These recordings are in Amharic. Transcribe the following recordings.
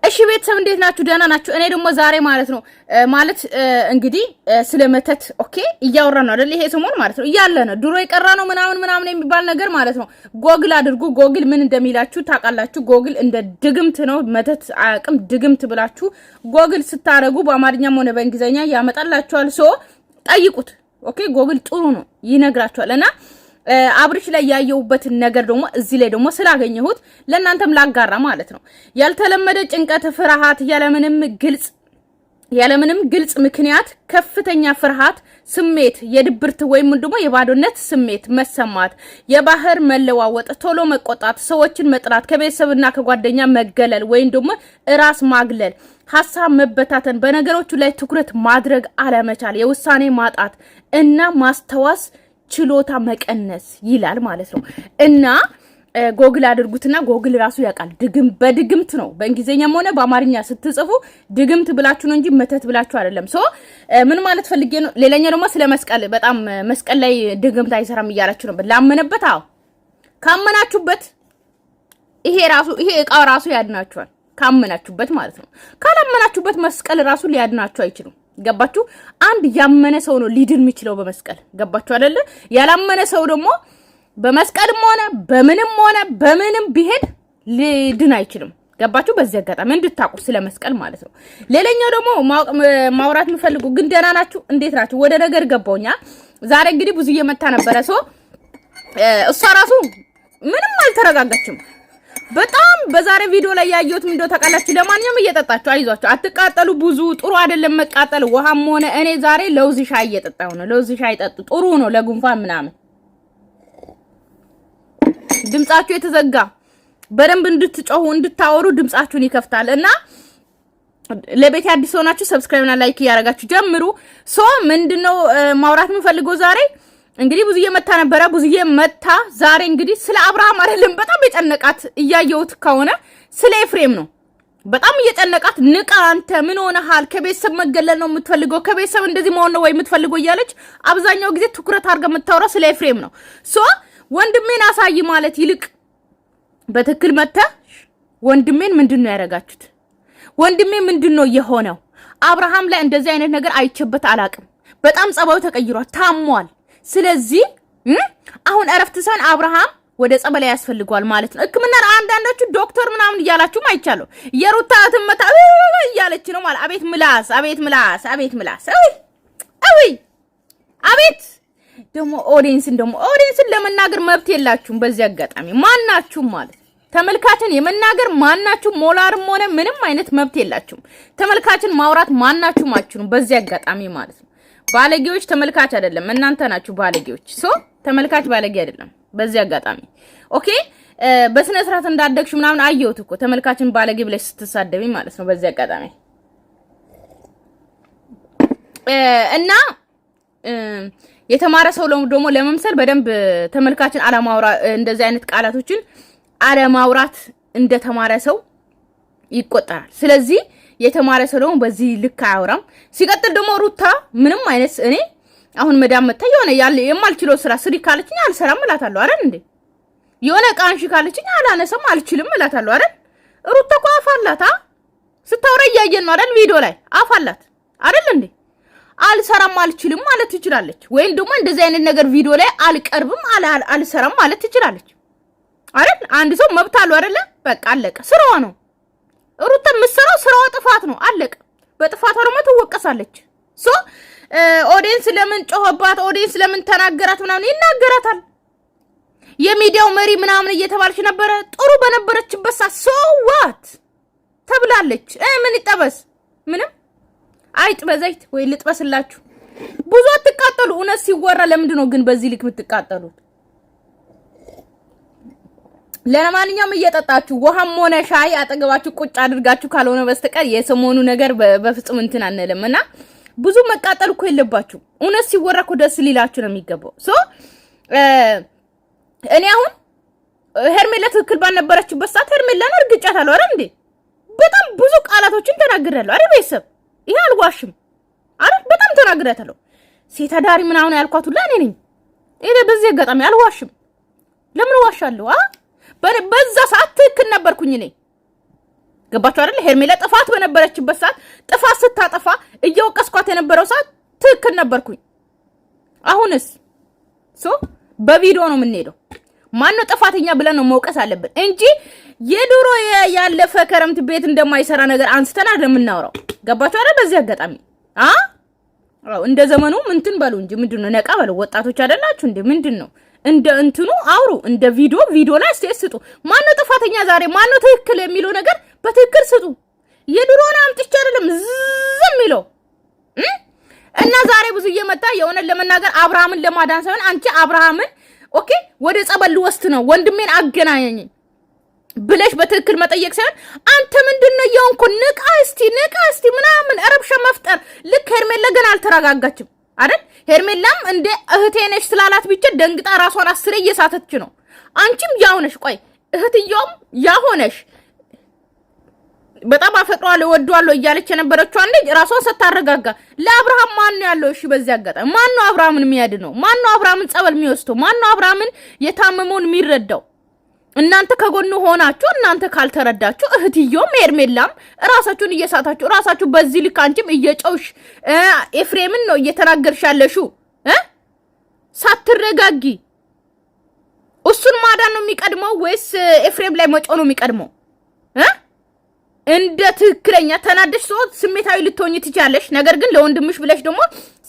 እሺ ቤተሰብ እንዴት ናችሁ? ደህና ናችሁ? እኔ ደግሞ ዛሬ ማለት ነው እንግዲህ ስለመተት ኦኬ እያወራን ነው አይደል? ይሄ ሰሞን ማለት ነው እያለ ነው ድሮ የቀራ ነው ምናምን የሚባል ነገር ማለት ነው። ጎግል አድርጉ። ጎግል ምን እንደሚላችሁ ታውቃላችሁ? ጎግል እንደ ድግምት ነው፣ መተት አያውቅም። ድግምት ብላችሁ ጎግል ስታረጉ በአማርኛም ሆነ በእንግሊዘኛ ያመጣላችኋል። ሶ ጠይቁት። ኦኬ ጎግል ጥሩ ነው ይነግራችኋልና አብርሽ ላይ ያየውበት ነገር ደግሞ እዚህ ላይ ደግሞ ስላገኘሁት ለእናንተም ላጋራ ማለት ነው። ያልተለመደ ጭንቀት፣ ፍርሃት ያለምንም ግልጽ ምክንያት ከፍተኛ ፍርሃት ስሜት፣ የድብርት ወይም ደግሞ የባዶነት ስሜት መሰማት፣ የባህር መለዋወጥ፣ ቶሎ መቆጣት፣ ሰዎችን መጥራት፣ ከቤተሰብና ከጓደኛ መገለል ወይም ደግሞ ራስ ማግለል፣ ሐሳብ መበታተን፣ በነገሮቹ ላይ ትኩረት ማድረግ አለመቻል፣ የውሳኔ ማጣት እና ማስተዋስ ችሎታ መቀነስ ይላል ማለት ነው። እና ጎግል አድርጉትና ጎግል ራሱ ያውቃል። በድግምት ነው በእንግሊዘኛም ሆነ በአማርኛ ስትጽፉ ድግምት ብላችሁ ነው እንጂ መተት ብላችሁ አይደለም። ሶ ምን ማለት ፈልጌ ነው። ሌላኛ ደግሞ ስለ መስቀል በጣም መስቀል ላይ ድግምት አይሰራም እያላችሁ ነበር። ላመነበት አዎ ካመናችሁበት ይሄ እቃው ራሱ ያድናችኋል። ካመናችሁበት ማለት ነው። ካላመናችሁበት መስቀል ራሱ ሊያድናችሁ አይችልም። ገባችሁ? አንድ ያመነ ሰው ነው ሊድን የሚችለው በመስቀል። ገባችሁ አይደለ? ያላመነ ሰው ደግሞ በመስቀልም ሆነ በምንም ቢሄድ ሊድን አይችልም። ገባችሁ? በዚህ አጋጣሚ እንድታቁ ስለ መስቀል ማለት ነው። ሌላኛው ደግሞ ማውራት የምፈልጉ ግን ደህና ናችሁ? እንዴት ናችሁ? ወደ ነገር ገባውኛ። ዛሬ እንግዲህ ብዙ እየመታ ነበረ። ሰው እሷ ራሱ ምንም አልተረጋጋችም። በጣም በዛሬ ቪዲዮ ላይ ያየሁት ምንድነው ታውቃላችሁ? ለማንኛውም እየጠጣችሁ አይዟችሁ፣ አትቃጠሉ። ብዙ ጥሩ አይደለም መቃጠል። ውሃም ሆነ እኔ ዛሬ ለውዝ ሻይ እየጠጣሁ ነው። ለውዝ ሻይ ጠጡ፣ ጥሩ ነው ለጉንፋን ምናምን። ድምጻችሁ የተዘጋ በደንብ እንድትጮሁ እንድታወሩ ድምጻችሁን ይከፍታል። እና ለቤት አዲስ ሆናችሁ ሰብስክራይብ እና ላይክ ያደርጋችሁ ጀምሩ። ሶ ምንድነው ማውራት የምፈልገው ዛሬ እንግዲህ ብዙዬ መታ ነበረ። ብዙዬ መታ ዛሬ እንግዲህ ስለ አብርሃም አይደለም በጣም የጨነቃት እያየሁት ከሆነ ስለ ኤፍሬም ነው በጣም እየጨነቃት። ንቃ አንተ ምን ሆነሃል? ከቤተሰብ መገለል ነው የምትፈልገው? ከቤተሰብ እንደዚህ መሆን ነው ወይ የምትፈልገው? እያለች አብዛኛው ጊዜ ትኩረት አድርጋ የምታወራው ስለ ኤፍሬም ነው። ሶ ወንድሜን አሳይ ማለት ይልቅ በትክክል መታ ወንድሜን ምንድነው ያደረጋችሁት? ወንድሜ ምንድነው የሆነው? አብርሃም ላይ እንደዚህ አይነት ነገር አይቼበት አላቅም። በጣም ጸባዩ ተቀይሯል፣ ታሟል። ስለዚህ አሁን እረፍት ሰን አብርሃም ወደ ጸበል ያስፈልጓል ማለት ነው። ህክምና አንዳንዶቹ ዶክተር ምናምን እያላችሁም አይቻለው። የሩታ ተመታ እያለች ነው ማለት አቤት ምላስ አቤት ደግሞ ኦዲየንስን ለመናገር መብት የላችሁም። በዚህ አጋጣሚ ማናችሁም ማለት ተመልካችን የመናገር ማናችሁም ሞላርም ሆነ ምንም አይነት መብት የላችሁም። ተመልካችን ማውራት ማናችሁም አትችሉም። በዚህ አጋጣሚ ማለት ነው። ባለጌዎች ተመልካች አይደለም፣ እናንተ ናችሁ ባለጌዎች። ሶ ተመልካች ባለጌ አይደለም። በዚህ አጋጣሚ ኦኬ በስነ ስርዓት እንዳደግሽ ምናምን አየሁት እኮ ተመልካችን ባለጌ ብለሽ ስትሳደቢ ማለት ነው። በዚህ አጋጣሚ እና የተማረ ሰው ደግሞ ለመምሰል በደንብ ተመልካችን አለማውራት እንደዚህ አይነት ቃላቶችን አለማውራት እንደተማረ ሰው ይቆጠራል። ስለዚህ የተማረ ሰው ደግሞ በዚህ ልክ አያወራም። ሲቀጥል ደግሞ ሩታ ምንም አይነት እኔ አሁን መዳም መታ የሆነ የማልችለው ስራ ስሪ ካለችኝ አልሰራም እላታለሁ አይደል እንዴ? የሆነ ቃንሺ ካለችኝ አላነሰም አልችልም እላታለሁ አይደል? ሩታ እኮ አፋላት ስታወራ እያየን ነው አይደል? ቪዲዮ ላይ አፋላት አይደል እንዴ? አልሰራም አልችልም ማለት ትችላለች። ወይም ደግሞ እንደዚህ አይነት ነገር ቪዲዮ ላይ አልቀርብም አልሰራም ማለት ትችላለች አይደል? አንድ ሰው መብት አለው አይደል? በቃ አለቀ። ስራዋ ነው። ሩታ የምትሰራው ስራዋ ጥፋት ነው፣ አለቀ። በጥፋቷ ደግሞ ትወቀሳለች። ሶ ኦዲየንስ ለምን ጮህባት፣ ኦዲየንስ ለምን ተናገራት ምናምን ይናገራታል። የሚዲያው መሪ ምናምን እየተባለች ነበረ ጥሩ በነበረችበት ሰዓት ሶ ዋት ተብላለች። ምን ይጠበስ? ምንም አይጥ በዘይት ወይ ልጥበስላችሁ። ብዙ አትቃጠሉ። እውነት ሲወራ ለምንድን ነው ግን በዚህ ልክ የምትቃጠሉት? ለማንኛውም እየጠጣችሁ ውሃም ሆነ ሻይ አጠገባችሁ ቁጭ አድርጋችሁ ካልሆነ በስተቀር የሰሞኑ ነገር በፍጹም እንትን አንልምና ብዙ መቃጠል እኮ የለባችሁ። እውነት ሲወራ እኮ ደስ ሊላችሁ ነው የሚገባው። ሶ እኔ አሁን ሄርሜላ ትክክል ባልነበረችበት ሰዓት ሄርሜላን እርግጫታለሁ አይደል እንዴ? በጣም ብዙ ቃላቶችን ተናግሬያለሁ አይደል? ቤተሰብ ይሄ አልዋሽም አይደል? በጣም ተናግሬያታለሁ። ሴት አዳሪ ምናምን ያልኳት ሁላ እኔ ነኝ። ይሄ በዚህ አጋጣሚ አልዋሽም። ለምን ዋሻለሁ? በዛ ሰዓት ትክክል ነበርኩኝ እኔ። ገባችሁ አይደል? ሄርሜላ ጥፋት በነበረችበት ሰዓት ጥፋት ስታጠፋ እየወቀስኳት የነበረው ሰዓት ትክክል ነበርኩኝ። አሁንስ በቪዲዮ ነው የምንሄደው። ማን ነው ጥፋተኛ ብለን ነው መውቀስ አለብን እንጂ የድሮ ያለፈ ከረምት ቤት እንደማይሰራ ነገር አንስተን አይደለም የምናወራው። ገባችሁ አይደል? በዚህ አጋጣሚ እንደ ዘመኑ ምንትን በሉ እንጂ ምንድነው ነቃ በሉ። ወጣቶች አይደላችሁ እንዴ? ምንድነው እንደ እንትኑ አውሩ። እንደ ቪዲዮ ላይ ስጡ። ማን ነው ጥፋተኛ ዛሬ ማን ነው ትክክል የሚለው ነገር በትክክል ስጡ። የድሮውን አምጥቼ አይደለም ዝም ይለው እና ዛሬ ብዙ እየመጣ የሆነን ለመናገር አብርሃምን ለማዳን ሳይሆን አንቺ አብርሃምን ኦኬ ወደ ጸበል ልወስድ ነው ወንድሜን አገናኘኝ ብለሽ በትክክል መጠየቅ ሳይሆን አንተ ምንድነው የሆንኩ ንቃ እስቲ ምናምን ረብሻ መፍጠር። ልክ ሄርሜላ ገና አልተረጋጋችም አይደል? ሄርሜላም እንደ እህቴ ነሽ ስላላት ብቻ ደንግጣ ራሷን አስሬ እየሳተች ነው። አንቺም ያው ነሽ። ቆይ እህትዮም ያሆነሽ በጣም አፈቅሯለሁ ወዷለሁ እያለች የነበረችው አንዴ ራሷን ስታረጋጋ ለአብርሃም ማን ነው ያለው? እሺ በዚህ አጋጣሚ ማን ነው አብርሃምን የሚያድነው? ማን ነው አብርሃምን ጸበል የሚወስደው? ማን ነው አብርሃምን የታመመውን የሚረዳው? እናንተ ከጎኑ ሆናችሁ እናንተ ካልተረዳችሁ እህትዮም ሄርሜላም ራሳችሁን እየሳታችሁ ራሳችሁ በዚህ ልክ አንቺም እየጨውሽ ኤፍሬምን ነው እየተናገርሽ ያለሽው ሳትረጋጊ። እሱን ማዳን ነው የሚቀድመው ወይስ ኤፍሬም ላይ መጮ ነው የሚቀድመው? እንደ ትክክለኛ ተናደሽ ስሜታዊ ልትሆኚ ትቻለሽ። ነገር ግን ለወንድምሽ ብለሽ ደግሞ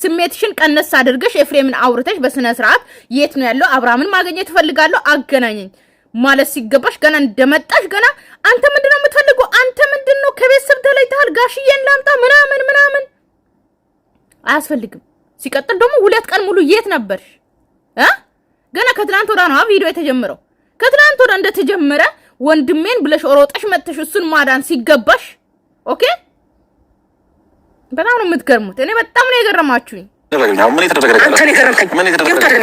ስሜትሽን ቀነስ አድርገሽ ኤፍሬምን አውርተሽ በስነ ስርዓት የት ነው ያለው አብርሃምን ማግኘት ፈልጋለሁ አገናኘኝ ማለት ሲገባሽ ገና እንደመጣሽ ገና አንተ ምንድነው የምትፈልገው? አንተ ምንድነው ከቤተሰብ ተለይተሃል? ጋሽዬን ላምጣ ምናምን አያስፈልግም። ሲቀጥል ደግሞ 2 ቀን ሙሉ የት ነበርሽ? ገና ከትናንት ወዲያ ነው ቪዲዮ የተጀመረው። ከትናንት ወዲያ እንደተጀመረ ወንድሜን ብለሽ ኦሮጠሽ መጥተሽ እሱን ማዳን ሲገባሽ ኦኬ። በጣም ነው የምትገርሙት። እኔ በጣም ነው የገረማችሁኝ። ምን የተደረገ አንተ ነው የገረምከኝ።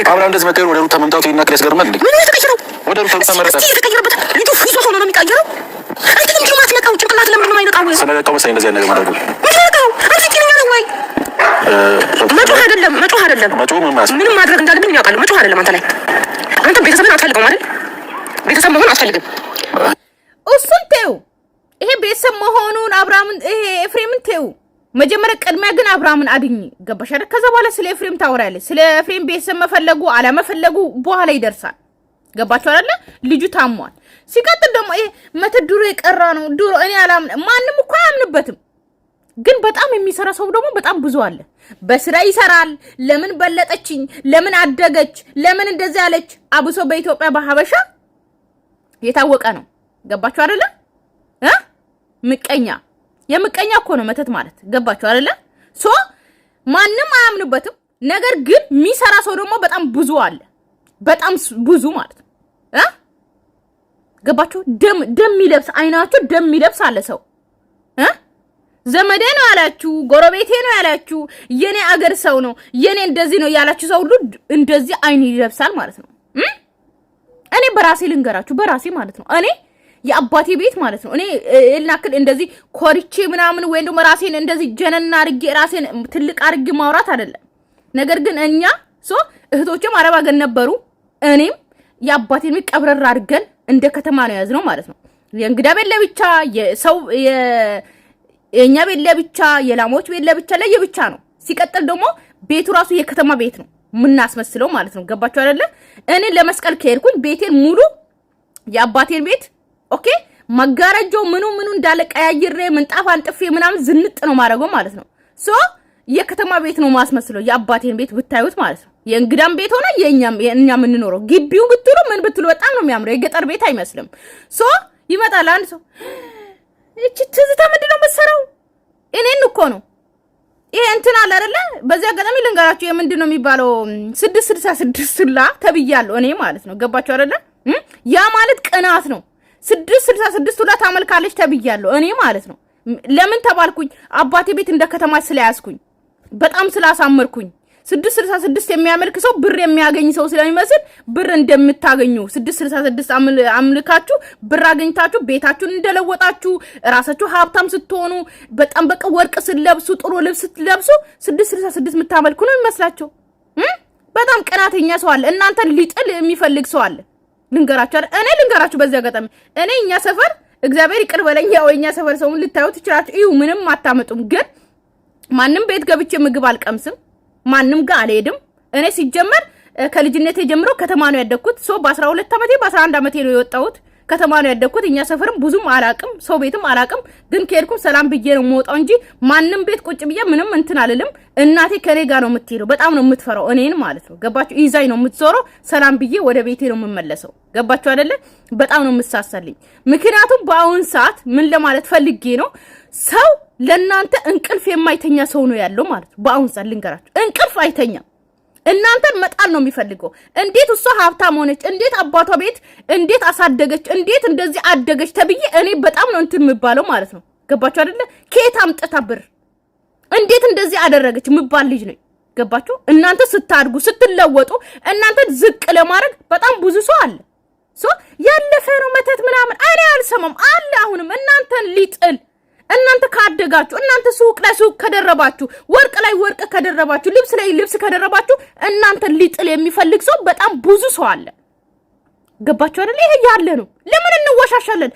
አብርሃም እንደዚህ መቀየሩ ወደ ሩታ መምጣቱ ይናከል ያስገርማል። ምን የተቀየረው? ወደ ሩታ ተመረጠ። እስቲ የተቀየረበት ልጁ ፍጹም ሆኖ ነው የሚቀየረው። አንተ ለምን ማትነቃው? ጭንቅላት ለምን ነው የማይነቃው? ስለነቃው መሰለኝ እንደዚህ ነገር ማድረጉ። ምን ነቃው? አንተ ጤነኛ ነው ወይ? መጮህ አይደለም ምንም ማድረግ እንዳለብኝ ያውቃል። መጮህ አይደለም አንተ ላይ አንተ ቤተሰብን አትፈልገውም አይደል? ቤተሰብ መሆን አትፈልግም። እሱን ተው። ይሄ ቤተሰብ መሆኑን አብርሃምን ይሄ ኤፍሬምን ተው። መጀመሪያ ቅድሚያ ግን አብርሃምን አድኝ። ገባሽ አይደል? ከዛ በኋላ ስለ ኤፍሬም ታወራለች። ስለ ኤፍሬም ቤተሰብ መፈለጉ አለመፈለጉ በኋላ ይደርሳል። ገባችሁ አይደል? ልጁ ታሟል። ሲቀጥል ደግሞ ይሄ መተድሮ የቀራ ነው። ድሮ እኔ ማንም እኮ አያምንበትም። ግን በጣም የሚሰራ ሰው ደግሞ በጣም ብዙ አለ። በስራ ይሰራል። ለምን በለጠችኝ፣ ለምን አደገች፣ ለምን እንደዚህ አለች። አብሶ በኢትዮጵያ በሐበሻ የታወቀ ነው። ገባችሁ አይደለ? ምቀኛ የምቀኛ እኮ ነው መተት ማለት። ገባችሁ አይደለ? ማንም አያምንበትም። ነገር ግን የሚሰራ ሰው ደግሞ በጣም ብዙ አለ። በጣም ብዙ ማለት ነው። ገባችሁ? ደም ይለብስ አይናችሁ ደም ይለብስ አለ ሰው ዘመዴ ነው ያላችሁ ጎረቤቴ ነው ያላችሁ የኔ አገር ሰው ነው የኔ እንደዚህ ነው ያላችሁ ሰው ሁሉ እንደዚህ አይን ይለብሳል ማለት ነው። እኔ በራሴ ልንገራችሁ በራሴ ማለት ነው። እኔ የአባቴ ቤት ማለት ነው። እኔ እልናክል እንደዚህ ኮርቼ ምናምን ወይ እንደው ራሴን እንደዚህ ጀነና አርጌ ራሴን ትልቅ አርጌ ማውራት አይደለም። ነገር ግን እኛ እህቶችም አረብ አገር ነበሩ። እኔም የአባቴን ቤት ቀብረር አድርገን እንደ ከተማ ነው ያዝነው ማለት ነው። የእንግዳ ቤት ለብቻ የሰው የኛ ቤት ለብቻ የላሞች ቤት ለብቻ ለየብቻ ነው። ሲቀጥል ደግሞ ቤቱ ራሱ የከተማ ቤት ነው ምናስመስለው ማለት ነው። ገባችሁ አይደለ? እኔ ለመስቀል ከሄድኩኝ ቤቴን ሙሉ የአባቴን ቤት ኦኬ መጋረጃው ምኑ እንዳለ ቀያይሬ ምንጣፍ አንጥፌ ምናምን ዝንጥ ነው ማድረገው ማለት ነው። የከተማ ቤት ነው ማስመስለው የአባቴን ቤት ብታዩት ማለት ነው። የእንግዳም ቤት ሆነ የኛ የምንኖረው ግቢው ብትሉ ምን ብትሉ በጣም ነው የሚያምረው። የገጠር ቤት አይመስልም። ይመጣል አንድ ሰው እቺ ትዝታ ምንድነው መሰራው? እኔን እኮ ነው ይሄ እንትን አለ አይደለ? በዚህ አጋጣሚ ልንገራችሁ የምንድነው የሚባለው 666 ላ ተብያለሁ እኔ ማለት ነው። ገባችሁ አይደለ? ያ ማለት ቅናት ነው። 666 ላ ታመልካለች ተብያለሁ እኔ ማለት ነው። ለምን ተባልኩኝ? አባቴ ቤት እንደ ከተማ ስለያዝኩኝ በጣም ስላሳመርኩኝ 666 የሚያመልክ ሰው ብር የሚያገኝ ሰው ስለሚመስል ብር እንደምታገኙ 666 አምልካችሁ ብር አገኝታችሁ ቤታችሁን እንደለወጣችሁ ራሳችሁ ሀብታም ስትሆኑ በጣም በቃ ወርቅ ስለብሱ ጥሩ ልብስ ስትለብሱ 666 የምታመልኩ ነው የሚመስላችሁ። በጣም ቀናተኛ ሰው አለ። እናንተን ሊጥል የሚፈልግ ሰው አለ። ልንገራችሁ በዚህ አጋጣሚ እኔ እኛ ሰፈር እግዚአብሔር ይቅር በለኝ። ያው የኛ ሰፈር ሰውን ልታዩት ይችላችሁ። እዩ ምንም አታመጡም። ግን ማንም ቤት ገብቼ ምግብ አልቀምስም። ማንም ጋር አልሄድም። እኔ ሲጀመር ከልጅነቴ ጀምሮ ከተማ ነው ያደግኩት። በ12 አመቴ በ11 አመቴ ነው የወጣሁት። ከተማ ነው ያደግኩት። እኛ ሰፈርም ብዙም አላቅም፣ ሰው ቤትም አላቅም። ግን ከሄድኩም ሰላም ብዬ ነው የምወጣው እንጂ ማንም ቤት ቁጭ ብዬ ምንም እንትን አልልም። እናቴ ከኔ ጋር ነው የምትሄደው። በጣም ነው የምትፈራው እኔን ማለት ነው። ገባችሁ? ይዛኝ ነው የምትዞረው። ሰላም ብዬ ወደ ቤቴ ነው የምመለሰው። ገባችሁ አይደለ? በጣም ነው የምሳሳልኝ። ምክንያቱም በአሁን ሰዓት ምን ለማለት ፈልጌ ነው፣ ሰው ለእናንተ እንቅልፍ የማይተኛ ሰው ነው ያለው ማለት ነው። በአሁን ሰዓት ልንገራችሁ፣ እንቅልፍ አይተኛም። እናንተን መጣል ነው የሚፈልገው። እንዴት እሷ ሀብታም ሆነች፣ እንዴት አባቷ ቤት እንዴት አሳደገች፣ እንዴት እንደዚህ አደገች ተብዬ እኔ በጣም ነው እንትን የምባለው ማለት ነው። ገባችሁ አይደለ? ከየት አምጥታ ብር እንዴት እንደዚህ አደረገች የምባል ልጅ ነኝ። ገባችሁ? እናንተ ስታድጉ ስትለወጡ እናንተን ዝቅ ለማድረግ በጣም ብዙ ሰው አለ። ያለፈ ነው መተት ምናምን እኔ አልሰማም አለ። አሁንም እናንተን ሊጥል እናንተ ካደጋችሁ እናንተ ሱቅ ላይ ሱቅ ከደረባችሁ ወርቅ ላይ ወርቅ ከደረባችሁ ልብስ ላይ ልብስ ከደረባችሁ እናንተ ሊጥል የሚፈልግ ሰው በጣም ብዙ ሰው አለ። ገባችሁ አይደል? ይሄ ያለ ነው። ለምን እንወሻሻለን?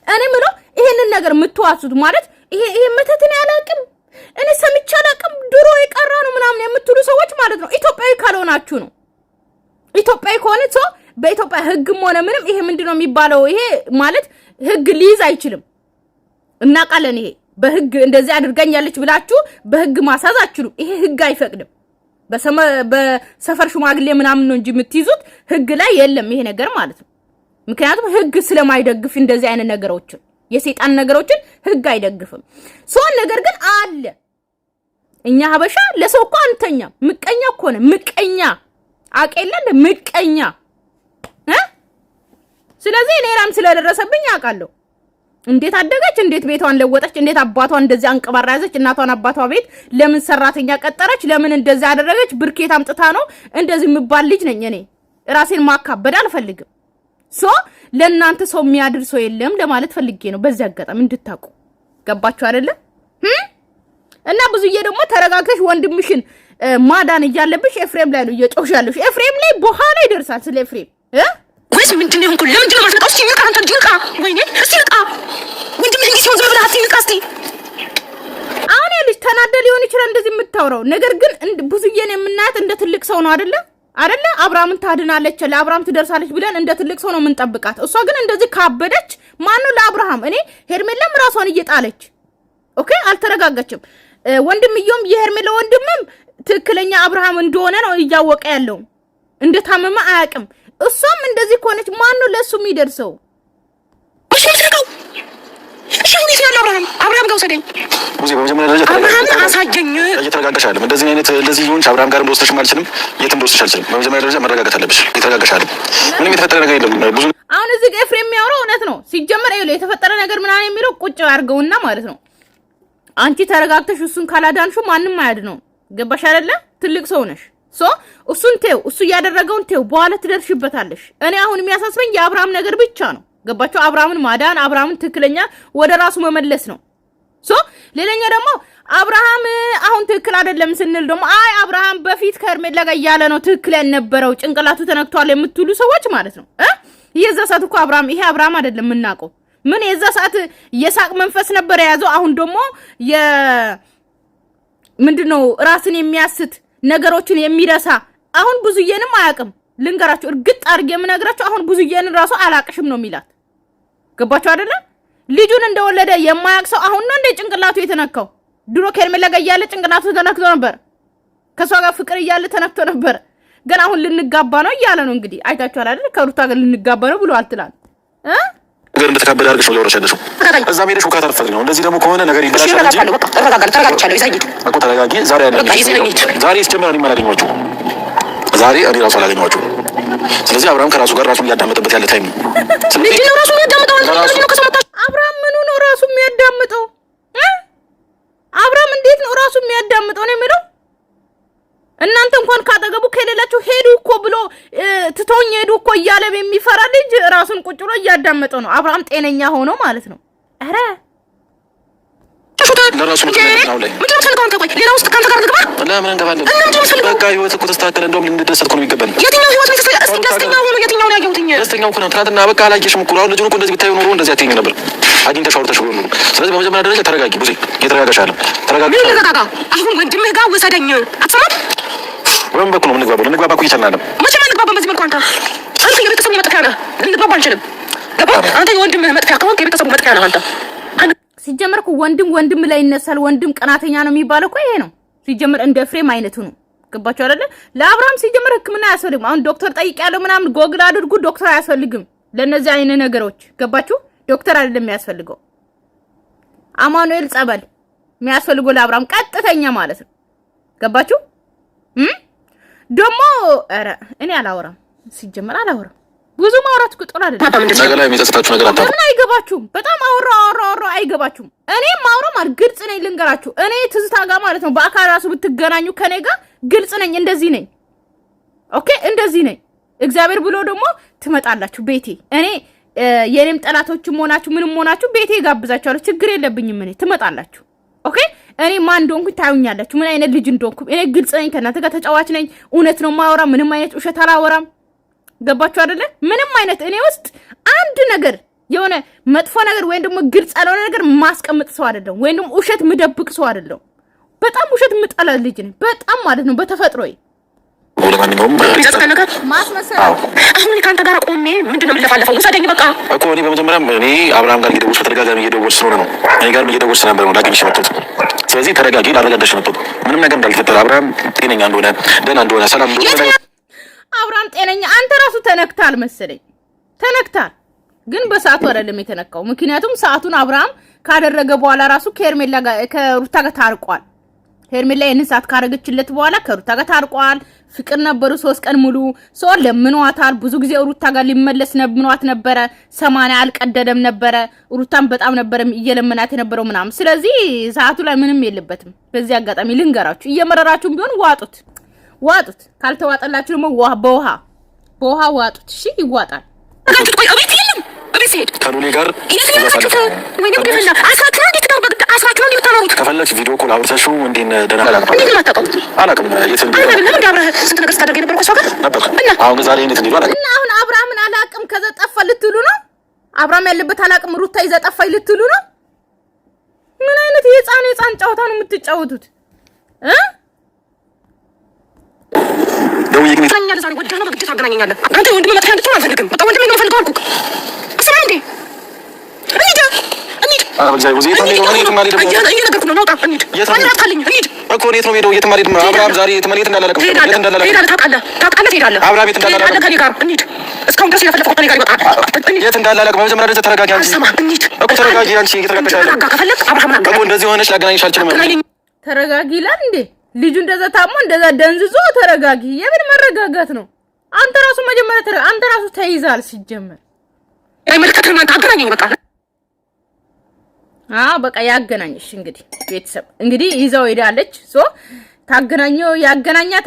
እኔ ምለው ይሄንን ነገር የምትዋሱት ማለት ይሄ መተትን ያላቅም እኔ ሰምቼ አላቅም ድሮ የቀራ ነው ምናምን የምትሉ ሰዎች ማለት ነው ኢትዮጵያዊ ካልሆናችሁ ነው። ኢትዮጵያዊ ከሆነ ሰው በኢትዮጵያ ህግም ሆነ ምንም ይሄ ምንድነው የሚባለው? ይሄ ማለት ህግ ሊይዝ አይችልም። እናቃለን። ይሄ በህግ እንደዚህ አድርጋኛለች ብላችሁ በህግ ማሳዝ አትችሉ። ይሄ ህግ አይፈቅድም። በሰፈር ሽማግሌ ምናምን ነው እንጂ የምትይዙት ህግ ላይ የለም ይሄ ነገር ማለት ነው። ምክንያቱም ህግ ስለማይደግፍ እንደዚህ አይነት ነገሮችን የሰይጣን ነገሮችን ህግ አይደግፍም። ነገር ግን አለ። እኛ ሀበሻ ለሰው እኮ አንተኛ ምቀኛ እኮ ነው። ምቀኛ አቀለለ ምቀኛ ስለዚህ እኔ ራም ስለደረሰብኝ አውቃለሁ። እንዴት አደገች፣ እንዴት ቤቷን ለወጠች፣ እንዴት አባቷን እንደዚህ አንቀባራ ያዘች፣ እናቷን አባቷ ቤት ለምን ሰራተኛ ቀጠረች፣ ለምን እንደዚህ አደረገች፣ ብርኬት አምጥታ ነው እንደዚህ የምባል ልጅ ነኝ እኔ። ራሴን ማካበድ አልፈልግም። ለእናንተ ሰው የሚያድር ሰው የለም ለማለት ፈልጌ ነው በዚህ አጋጣሚ እንድታቁ። ገባችሁ አይደለ? እና ብዙዬ ደግሞ ተረጋግተሽ ወንድምሽን ማዳን እያለብሽ ኤፍሬም ላይ ነው እየጮሻለሽ። ኤፍሬም ላይ በኋላ ይደርሳል ስለ ኤፍሬም ወይስ ምንድነው እንኩል ለምንድነው ማስቀው? እስቲ ንቃ አንተ ድንቃ ወይኔ እስቲ ንቃ ወንድም እንዴ ሲሆን ዘብላ እስቲ ንቃ እስቲ። አሁን ልጅ ተናደ ሊሆን ይችላል እንደዚህ የምታወራው ነገር ግን ብዙዬን የምናያት እንደ ትልቅ ሰው ነው አይደለ? አብርሃምን ታድናለች ለአብርሃም ትደርሳለች ብለን እንደ ትልቅ ሰው ነው የምንጠብቃት። እሷ ግን እንደዚህ ካበደች ማን ነው ለአብርሃም? እኔ ሄርሜላም ራሷን እየጣለች ኦኬ፣ አልተረጋጋችም። ወንድምየውም የሄርሜላ ወንድምም ትክክለኛ አብርሃም እንደሆነ ነው እያወቀ ያለው። እንደታመመ አያውቅም። እሷም እንደዚህ ኮነች ማን ነው ለሱ የሚደርሰው? እሺ ተረጋው። እሺ እንዴት ያለው አብርሃም ጋር ወሰደኝ ሙዚ በመጀመሪያ ደረጃ አብርሃም አሳየኝ። እየተረጋጋሽ አይደለም። እንደዚህ ይሁንሽ አብርሃም ጋር እንደወሰድሽ አልችልም፣ የትም እንደወሰድሽ አልችልም። በመጀመሪያ ደረጃ መረጋጋት አለብሽ። እየተረጋጋሽ አይደለም። ምንም የተፈጠረ ነገር የለም። ብዙ አሁን እዚህ ጋር ኤፍሬም የሚያወራው እውነት ነው። ሲጀመር የተፈጠረ ነገር ምናምን የሚለው ቁጭ አድርገውና ማለት ነው። አንቺ ተረጋግተሽ እሱን ካላዳንሹ ማንም አያድነው። ገባሽ አይደለ? ትልቅ ሰው ነሽ። እሱን ተው፣ እሱ ያደረገውን ተው፣ በኋላ ትደርሽበታለሽ። እኔ አሁን የሚያሳስበኝ የአብርሃም ነገር ብቻ ነው። ገባችሁ? አብርሃምን ማዳን፣ አብርሃምን ትክክለኛ ወደ ራሱ መመለስ ነው። ሌላኛ ደግሞ አብርሃም አሁን ትክክል አይደለም ስንል ደግሞ አይ አብርሃም በፊት ከሄርሜላ ጋር ያለ ነው ትክክል ያልነበረው ጭንቅላቱ ተነክቷል የምትሉ ሰዎች ማለት ነው። የዛ ሰዓት እኮ አብርሃም ይሄ አብርሃም አይደለም የምናውቀው። ምን የዛ ሰዓት የሳቅ መንፈስ ነበር የያዘው። አሁን ደግሞ ምንድነው ራስን የሚያስት ነገሮችን የሚረሳ። አሁን ብዙዬንም አያውቅም። ልንገራችሁ እርግጥ አድርጌ የምነግራችሁ አሁን ብዙዬን ራሱ አላቅሽም ነው የሚላት። ገባችሁ አይደለ? ልጁን እንደወለደ የማያውቅ ሰው አሁን ነው እንደ ጭንቅላቱ የተነካው። ድሮ ከሄርሜላ ጋር እያለ ጭንቅላቱ ተነክቶ ነበር። ከሷ ጋር ፍቅር እያለ ተነክቶ ነበር። ግን አሁን ልንጋባ ነው እያለ ነው። እንግዲህ አይታችኋል አይደል? ከሩታ ጋር ልንጋባ ነው ብሎ አልትላል ነገር እንደተካበደ አድርገሽ ነው ያወራሻለሽ። እዛ ሄደሽ ውካታ አልፈልግ ነው። እንደዚህ ደግሞ ከሆነ ነገር ይበላሻል እንጂ ተረጋጋለሁ። እኮ ተረጋጊ። ዛሬ ሲጀመር እኔ አላገኘኋቸውም። ዛሬ እኔ ራሱ አላገኘኋቸውም። ስለዚህ አብርሃም ከራሱ ጋር ራሱን እያዳመጠበት ያለ ታይም ነው። ስለዚህ ነው ራሱ የሚያዳምጠው። አብርሃም ምኑ ነው ራሱ የሚያዳምጠው? አብርሃም እንዴት ነው ራሱ የሚያዳምጠው ነው የሚለው? እናንተ እንኳን ካጠገቡ ከሌላችሁ ሄዱ እኮ ብሎ ትቶኝ ሄዱ እኮ እያለ የሚፈራ ልጅ ራሱን ቁጭ ብሎ እያዳመጠው ነው። አብርሃም ጤነኛ ሆኖ ማለት ነው። አረ ለራሱ ነው ላይ ምንድነው ተልካውን ከቆይ ሌላ ውስጥ ካንተ ጋር ልግባ ለምን እንገባለን? በቃ ህይወት እኮ ተስተካከለ። እንደውም ልንደሰት እኮ ነው የሚገባን። የትኛው ህይወት ነው ተስተካከለ? እስቲ ደስተኛው ነው የትኛው ነው ያየሁትኝ? ደስተኛው እኮ ነው። ትናንትና በቃ አላየሽም እኮ አሁን ልጁን እኮ እንደዚህ ብታዪው ኖሮ እንደዚህ አትይኝ ነበር። አግኝተሽ አውርተሽ ሆኖ። ስለዚህ በመጀመሪያ ደረጃ ተረጋጊ። ብዙ እየተረጋጋሽ አይደል? ተረጋጊ። ምን ተረጋጋ? አሁን ወንድምህ ጋር ወሰደኝ። አትሰማም? ወይም በኩል ነው የምንግባባው። ልንግባባ እኮ እየቻልን አይደለም። መቼም አንግባባም በዚህ መልኩ። አንተ የቤተሰቡ መጥፊያ ነህ። ልንግባባ አንችልም። ገባህ? አንተ የወንድምህ መጥፊያ ከሆንክ የቤተሰቡ መጥፊያ ነህ አንተ። ሲጀመር እኮ ወንድም ላይ ይነሳል። ወንድም ቀናተኛ ነው የሚባለው እኮ ይሄ ነው። ሲጀመር እንደ ፍሬም አይነቱ ነው። ገባችሁ አይደለ? ለአብርሃም ሲጀመር ሕክምና አያስፈልግም። አሁን ዶክተር ጠይቄያለሁ ምናምን ጎግል አድርጉ። ዶክተር አያስፈልግም ለነዚህ አይነት ነገሮች። ገባችሁ? ዶክተር አይደለም የሚያስፈልገው። አማኑኤል ጸበል የሚያስፈልገው ለአብርሃም ቀጥተኛ ማለት ነው። ገባችሁ? ደግሞ ኧረ እኔ አላወራም። ሲጀመር አላወራም። ብዙ ማውራት ቁጥር አይደለም። ነገር ላይ የሚጸጽታችሁ ነገር አታውቁም። ለምን አይገባችሁም? በጣም አወራ አይገባችሁም። እኔ ማውራ ማለት ግልጽ ነኝ። ልንገራችሁ እኔ ትዝታ ጋር ማለት ነው በአካል ራሱ ብትገናኙ ከኔ ጋር ግልጽ ነኝ። እንደዚህ ነኝ። ኦኬ እንደዚህ ነኝ። እግዚአብሔር ብሎ ደግሞ ትመጣላችሁ ቤቴ። እኔ የኔም ጠላቶችም ሆናችሁ ምንም ሆናችሁ ቤቴ ጋብዛችኋለሁ። ችግር የለብኝም። እኔ ትመጣላችሁ። ኦኬ እኔ ማን እንደሆንኩ ታዩኛላችሁ። ምን አይነት ልጅ እንደሆንኩ እኔ ግልጽ ነኝ። ከእናንተ ጋር ተጫዋች ነኝ። እውነት ነው ማወራ። ምንም አይነት ውሸት አላወራም። ገባችሁ አይደለ? ምንም አይነት እኔ ውስጥ አንድ ነገር የሆነ መጥፎ ነገር ወይም ደግሞ ግልጽ ያልሆነ ነገር ማስቀምጥ ሰው አይደለም። ወይም ደግሞ ውሸት ምደብቅ ሰው አይደለም። በጣም ውሸት ምጠላ ልጅ ነኝ። በጣም ማለት ነው በተፈጥሮዬ። ለማንኛውም ነገር ማስመሰል አሁን ካንተ ጋር ቆሜ ምንድነው የምለፋለፈው? ውሰደኝ በቃ እኮ እኔ በመጀመሪያም እኔ አብርሃም ጋር እየደወልሽ በተደጋጋሚ እየደወልሽ ስለሆነ ነው። እኔ ጋርም እየደወልሽ ነበር ነው ላገኝሽ የመጣሁት። ስለዚህ ተረጋጊ። ላረጋጋሽ የመጣሁት ምንም ነገር እንዳልተፈጠረ አብርሃም ጤነኛ እንደሆነ ደህና እንደሆነ ሰላም እንደሆነ አብርሃም ጤነኛ። አንተ ራሱ ተነክታል መሰለኝ። ተነክታል ግን በሰዓቱ አይደለም የተነካው። ምክንያቱም ሰዓቱን አብርሃም ካደረገ በኋላ ራሱ ከሄርሜላ ጋር ከሩታ ጋር ታርቋል። ሄርሜላ ይህንን ሰዓት ካረገችለት በኋላ ከሩታ ጋር ታርቋል። ፍቅር ነበሩ 3 ቀን ሙሉ ሰው ለምኗታል። ብዙ ጊዜ ሩታ ጋር ሊመለስ ምኗት ነበረ። 80 አልቀደደም ነበረ። ሩታን በጣም ነበረ እየለመናት የነበረው ምናምን። ስለዚህ ሰዓቱ ላይ ምንም የለበትም። በዚህ አጋጣሚ ልንገራችሁ፣ እየመረራችሁም ቢሆን ዋጡት። ካልተዋጠላችሁ ደግሞ በውሃ ዋጡት። እሺ ይዋጣል። ከሉሌ ጋር ከፈለግሽ ቪዲዮ ኮል አውርተሽው እንዴት ደህና አላውቅም። አሁን ዛሬ እንዴት እንዲሉ አላውቅም። እና አሁን አብርሃምን አላውቅም ከዛ ጠፋ ልትሉ ነው? አብርሃም ያለበት አላውቅም ሩታ ይዛ ጠፋይ ልትሉ ነው? ምን አይነት የህፃን ጨዋታ ነው የምትጫወቱት? ደውዬ ግን ታኛለህ። ዛሬ ወደህ ነው በግድ ታገናኘኛለህ። አንተ ወንድም መጥፋ እንድትሆን አልፈልግም። በቃ ወንድም ነው ፈልገው አልኩህ። ስራ እንዴ እንዴ አብርሃም ዛሬ የት እንዳለ ተረጋጊ ይላል እንዴ ልጁ? እንደዛ ታሞ እንደዛ ደንዝዞ ተረጋጊ። የምን መረጋጋት ነው? አንተ ራሱ መጀመሪያ አንተ ራሱ ተይዛል ሲጀመር። አይመለከትም። አንተ አገናኘኝ በቃ በቃ ያገናኝሽ። እንግዲህ ቤተሰብ እንግዲህ ይዛው ሄዳለች። ያገናኛት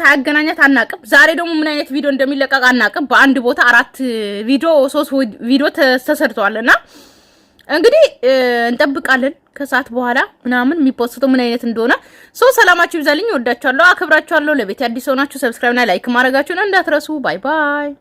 አናቅም። ዛሬ ደግሞ ምን አይነት ቪዲዮ እንደሚለቀቅ አናቅም። በአንድ ቦታ 4 ቪዲዮ 3 ቪዲዮ ተሰርተዋልና እንግዲህ እንጠብቃለን። ከሰዓት በኋላ ምናምን የሚፖስተው ምን አይነት እንደሆነ ሰላማችሁ ይብዛልኝ። ወዳችኋለሁ፣ አከብራችኋለሁ። ለቤት አዲስ ሆናችሁ ሰብስክራይብ እና ላይክ ማድረጋችሁን እንዳትረሱ። ባይ ባይ።